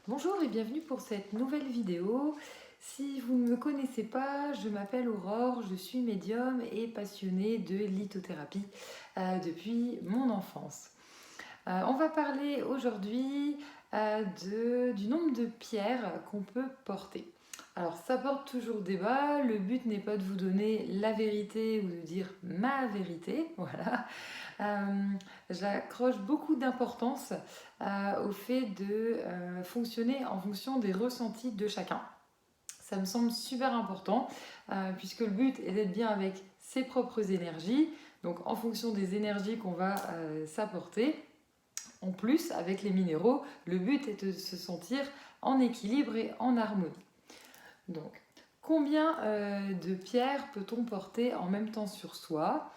Bonjour et bienvenue pour cette nouvelle vidéo. Si vous ne me connaissez pas, je m'appelle Aurore, je suis médium et passionnée de lithothérapie depuis mon enfance. On va parler aujourd'hui du nombre de pierres qu'on peut porter. Alors ça porte toujours débat, le but n'est pas de vous donner la vérité ou de dire ma vérité, voilà. J'accroche beaucoup d'importance au fait de fonctionner en fonction des ressentis de chacun. Ça me semble super important puisque le but est d'être bien avec ses propres énergies, donc en fonction des énergies qu'on va s'apporter. En plus, avec les minéraux, le but est de se sentir en équilibre et en harmonie. Donc, combien de pierres peut-on porter en même temps sur soi?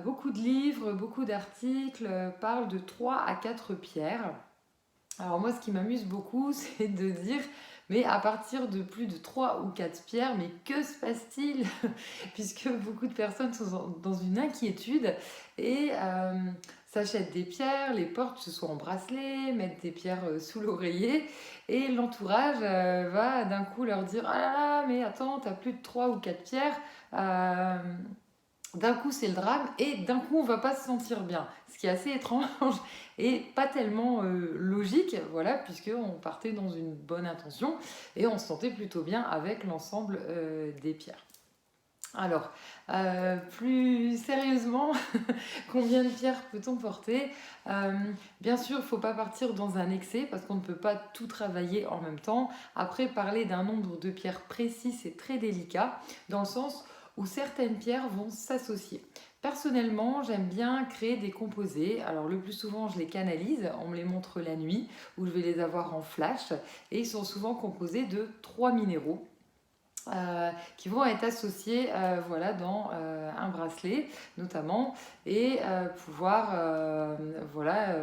Beaucoup de livres, beaucoup d'articles parlent de 3 à 4 pierres. Alors moi, ce qui m'amuse beaucoup, c'est de dire, mais à partir de plus de 3 ou 4 pierres, mais que se passe-t-il? Puisque beaucoup de personnes sont dans une inquiétude et s'achètent des pierres, les portent, que ce soit en bracelet, mettent des pierres sous l'oreiller, et l'entourage va d'un coup leur dire, ah là là, mais attends, t'as plus de 3 ou 4 pierres. Euh, D'un coup c'est le drame et d'un coup on va pas se sentir bien, ce qui est assez étrange et pas tellement logique, voilà, puisque on partait dans une bonne intention et on se sentait plutôt bien avec l'ensemble des pierres. Alors, plus sérieusement, combien de pierres peut-on porter? Bien sûr, il ne faut pas partir dans un excès parce qu'on ne peut pas tout travailler en même temps. Après, parler d'un nombre de pierres précis, c'est très délicat, dans le sens où certaines pierres vont s'associer. Personnellement, j'aime bien créer des composés. Alors, le plus souvent, je les canalise, on me les montre la nuit, où je vais les avoir en flash, et ils sont souvent composés de 3 minéraux qui vont être associés voilà, dans un bracelet notamment et pouvoir voilà,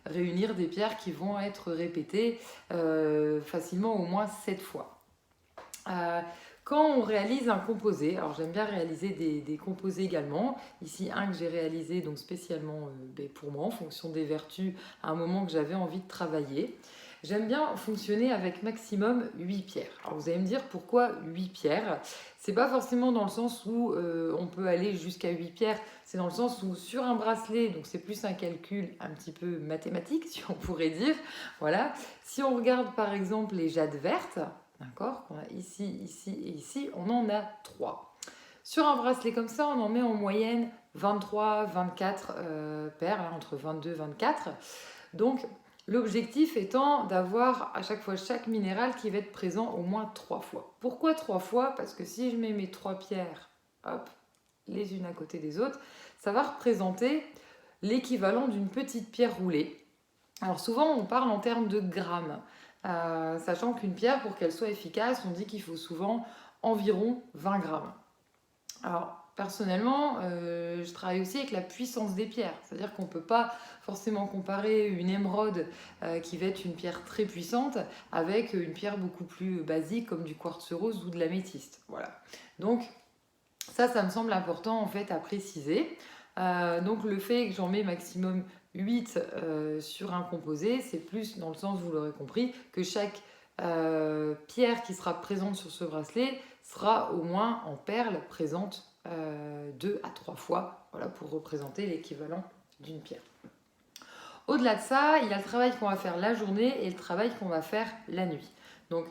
réunir des pierres qui vont être répétées facilement au moins 7 fois. Euh, quand on réalise un composé, alors j'aime bien réaliser des composés également. Ici, un que j'ai réalisé donc spécialement pour moi, en fonction des vertus, à un moment que j'avais envie de travailler. J'aime bien fonctionner avec maximum 8 pierres. Alors vous allez me dire pourquoi 8 pierres? C'est pas forcément dans le sens où on peut aller jusqu'à 8 pierres, c'est dans le sens où sur un bracelet, donc c'est plus un calcul un petit peu mathématique, si on pourrait dire. Voilà. Si on regarde par exemple les jades vertes, d'accord, qu'on a ici, ici et ici, on en a 3. Sur un bracelet comme ça, on en met en moyenne 23, 24 paires, hein, entre 22 et 24. Donc, l'objectif étant d'avoir à chaque fois chaque minéral qui va être présent au moins 3 fois. Pourquoi 3 fois? Parce que si je mets mes 3 pierres, hop, les unes à côté des autres, ça va représenter l'équivalent d'une petite pierre roulée. Alors souvent, on parle en termes de grammes, sachant qu'une pierre, pour qu'elle soit efficace, on dit qu'il faut souvent environ 20 grammes. Alors, personnellement, je travaille aussi avec la puissance des pierres. C'est-à-dire qu'on ne peut pas forcément comparer une émeraude qui va être une pierre très puissante avec une pierre beaucoup plus basique comme du quartz rose ou de l'améthyste. Voilà. Donc, ça me semble important en fait à préciser. Donc le fait que j'en mets maximum 8 sur un composé, c'est plus dans le sens, vous l'aurez compris, que chaque pierre qui sera présente sur ce bracelet sera au moins en perles présente 2 à 3 fois, voilà, pour représenter l'équivalent d'une pierre. Au-delà de ça, il y a le travail qu'on va faire la journée et le travail qu'on va faire la nuit. Donc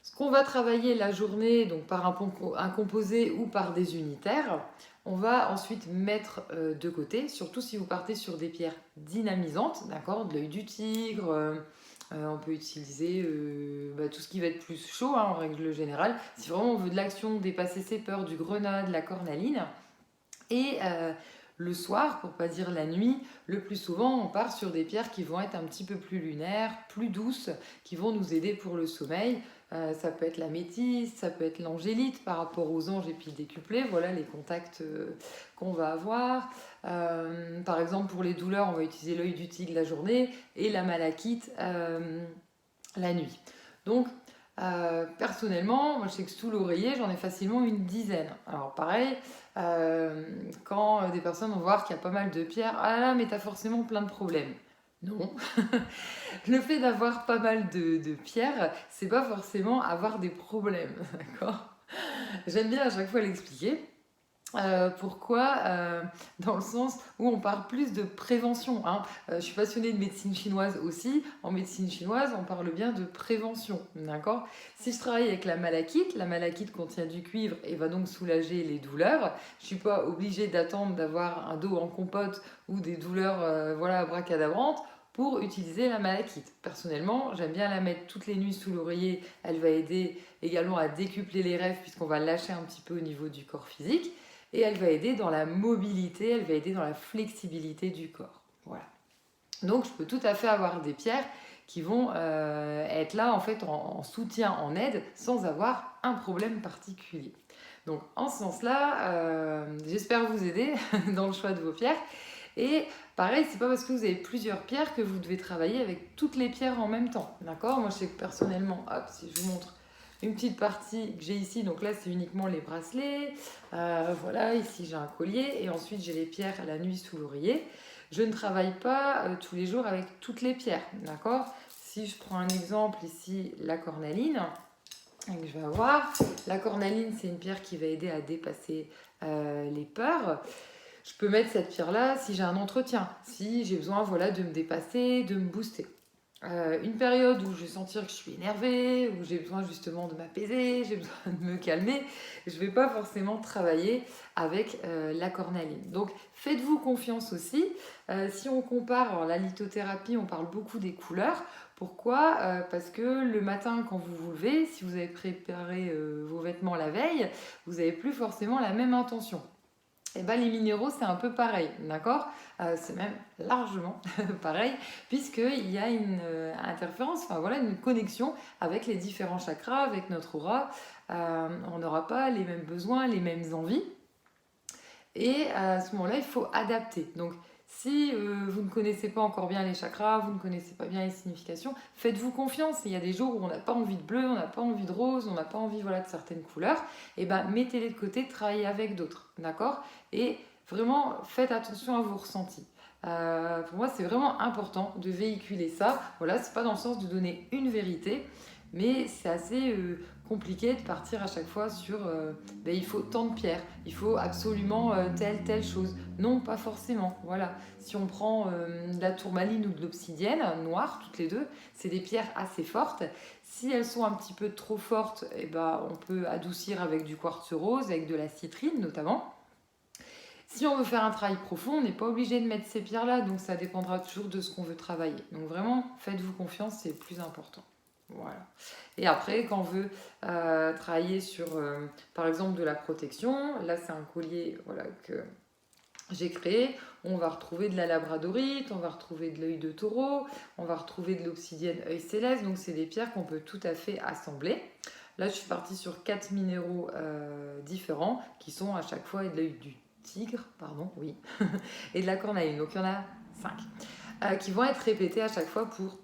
ce qu'on va travailler la journée, donc par un composé ou par des unitaires, on va ensuite mettre de côté, surtout si vous partez sur des pierres dynamisantes, d'accord, de l'œil du tigre, on peut utiliser tout ce qui va être plus chaud hein, en règle générale. Si vraiment on veut de l'action, dépasser ses peurs, du grenade, la cornaline. Et le soir, pour pas dire la nuit, le plus souvent on part sur des pierres qui vont être un petit peu plus lunaires, plus douces, qui vont nous aider pour le sommeil. Ça peut être l'améthyste, ça peut être l'angélite par rapport aux anges et puis le décuplé, voilà les contacts qu'on va avoir. Par exemple pour les douleurs, on va utiliser l'œil du tigre la journée et la malachite la nuit. Donc personnellement, moi je sais que sous l'oreiller, j'en ai facilement une dizaine. Alors pareil, quand des personnes vont voir qu'il y a pas mal de pierres, ah là là, mais t'as forcément plein de problèmes. Non. Le fait d'avoir pas mal de pierres, c'est pas forcément avoir des problèmes, d'accord? J'aime bien à chaque fois l'expliquer. Pourquoi? Dans le sens où on parle plus de prévention, hein. Je suis passionnée de médecine chinoise aussi. En médecine chinoise, on parle bien de prévention, d'accord? Si je travaille avec la malachite contient du cuivre et va donc soulager les douleurs. Je suis pas obligée d'attendre d'avoir un dos en compote ou des douleurs, voilà, abracadabrantes pour utiliser la malachite. Personnellement, j'aime bien la mettre toutes les nuits sous l'oreiller. Elle va aider également à décupler les rêves puisqu'on va lâcher un petit peu au niveau du corps physique. Et elle va aider dans la mobilité, elle va aider dans la flexibilité du corps. Voilà. Donc je peux tout à fait avoir des pierres qui vont être là en fait en soutien, en aide, sans avoir un problème particulier. Donc en ce sens-là, j'espère vous aider dans le choix de vos pierres. Et pareil, c'est pas parce que vous avez plusieurs pierres que vous devez travailler avec toutes les pierres en même temps. D'accord? Moi je sais que personnellement, hop, si je vous montre une petite partie que j'ai ici, donc là c'est uniquement les bracelets, voilà, ici j'ai un collier et ensuite j'ai les pierres la nuit sous l'oreiller. Je ne travaille pas tous les jours avec toutes les pierres, d'accord? Si je prends un exemple ici, la cornaline, que je vais avoir, la cornaline c'est une pierre qui va aider à dépasser les peurs. Je peux mettre cette pierre là si j'ai un entretien, si j'ai besoin voilà, de me dépasser, de me booster. Une période où je vais sentir que je suis énervée, où j'ai besoin justement de m'apaiser, j'ai besoin de me calmer, je ne vais pas forcément travailler avec la cornaline. Donc faites-vous confiance aussi. Si on compare, alors la lithothérapie, on parle beaucoup des couleurs. Pourquoi? Parce que le matin, quand vous vous levez, si vous avez préparé vos vêtements la veille, vous n'avez plus forcément la même intention. Et ben, les minéraux, c'est un peu pareil, d'accord? C'est même largement pareil, puisqu'il y a une interférence, enfin voilà, une connexion avec les différents chakras, avec notre aura. On n'aura pas les mêmes besoins, les mêmes envies. Et à ce moment-là, il faut adapter. Donc, si vous ne connaissez pas encore bien les chakras, vous ne connaissez pas bien les significations, faites-vous confiance. Il y a des jours où on n'a pas envie de bleu, on n'a pas envie de rose, on n'a pas envie voilà, de certaines couleurs. Et ben, mettez-les de côté, travaillez avec d'autres. D'accord? Et vraiment, faites attention à vos ressentis. Pour moi, c'est vraiment important de véhiculer ça. Voilà, c'est pas dans le sens de donner une vérité, mais c'est assez compliqué de partir à chaque fois sur ben, il faut tant de pierres, il faut absolument telle chose. Non, pas forcément. Voilà. Si on prend de la tourmaline ou de l'obsidienne noire, toutes les deux, c'est des pierres assez fortes. Si elles sont un petit peu trop fortes, eh ben, on peut adoucir avec du quartz rose, avec de la citrine notamment. Si on veut faire un travail profond, on n'est pas obligé de mettre ces pierres-là, donc ça dépendra toujours de ce qu'on veut travailler. Donc vraiment, faites-vous confiance, c'est le plus important. Voilà. Et après, quand on veut travailler sur, par exemple, de la protection, là c'est un collier voilà, que j'ai créé, on va retrouver de la labradorite, on va retrouver de l'œil de taureau, on va retrouver de l'obsidienne œil céleste, donc c'est des pierres qu'on peut tout à fait assembler. Là, je suis partie sur 4 minéraux différents qui sont à chaque fois de l'œil du tigre, pardon, oui, et de la cornaline. Donc il y en a 5 qui vont être répétés à chaque fois pour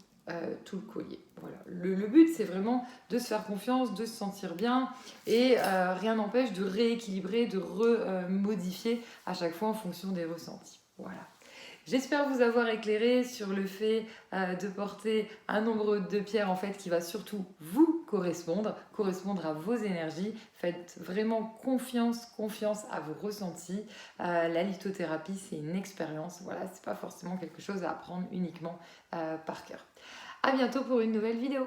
tout le collier. Voilà. Le but, c'est vraiment de se faire confiance, de se sentir bien et rien n'empêche de rééquilibrer, de remodifier à chaque fois en fonction des ressentis. Voilà. J'espère vous avoir éclairé sur le fait de porter un nombre de pierres en fait qui va surtout vous correspondre à vos énergies. Faites vraiment confiance à vos ressentis. La lithothérapie, c'est une expérience. Voilà, c'est pas forcément quelque chose à apprendre uniquement par cœur. À bientôt pour une nouvelle vidéo.